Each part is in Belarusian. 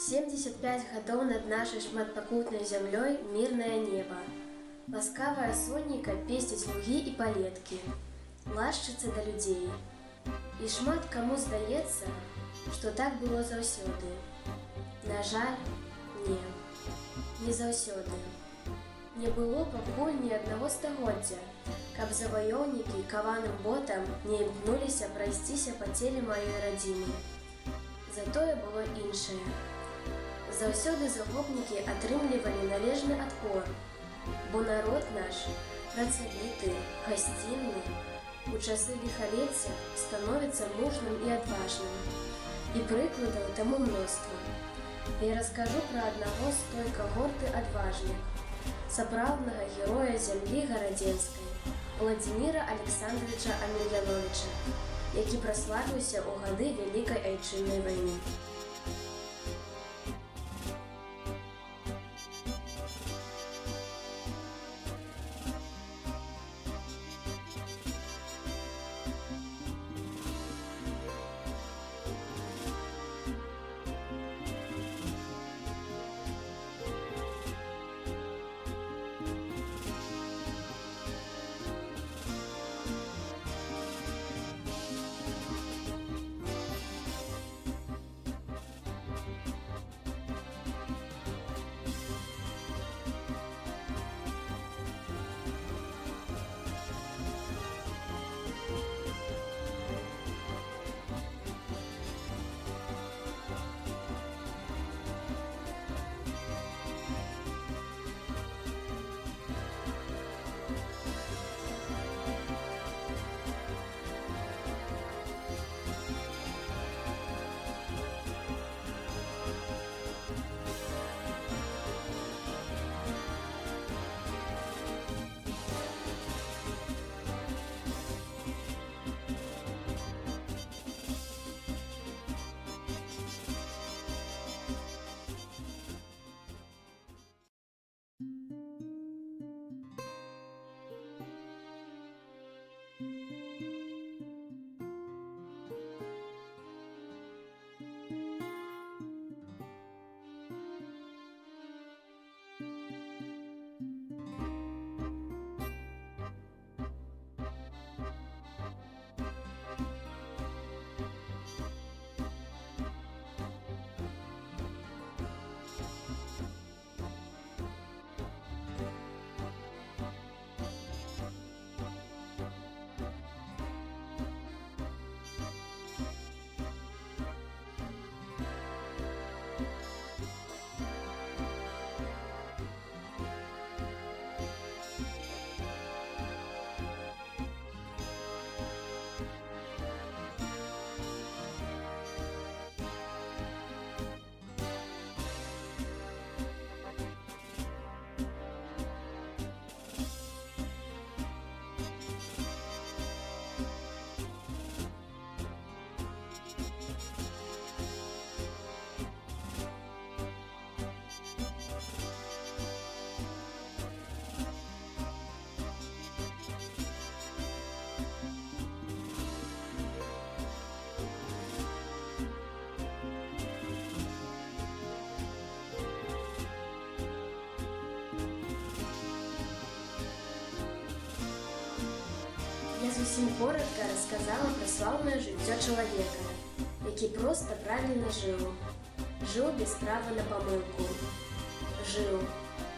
75 гадоў над нашай шматпакутнай зямлёй мірнае неба. Ласкавае сонейка песціць лугі і палеткі, лашчыцца да людзей. І шмат каму здаецца, што так было заўсёды. На жаль, не заўсёды. Не было пакуль ні аднаго стагоддзя, каб заваёўнікі каваным ботам не імкнуліся прайсціся па целе маёй радзімы. Затое было іншае. Заўсёды захопнікі атрымлівалі належны адпор, бо народ наш працавіты, гасцінны, у часы ліхалецця становіцца мужным і адважным. І прыкладаў таму мноства. Я раскажу пра аднаго з той кагорты адважных, сапраўднага героя зямлі гарадзенскай, Владзіміра Александровича Амельяновича, які праславіўся ў гады Вялікай Айчыннай вайны. Я зусім коротка расказала пра слаўнае жыццё чалавека, які проста правільна жыў. Жыў без права на памылку. Жыў.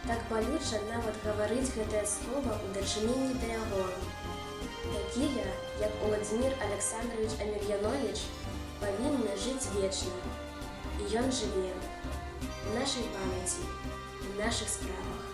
Так балюча нават гаварыць гэтае слова ў дачыненні да яго. Такія, як Владзімір Александрович Амельянович, павінны жыць вечна. І ён жыве. У нашай памяці, у нашых справах.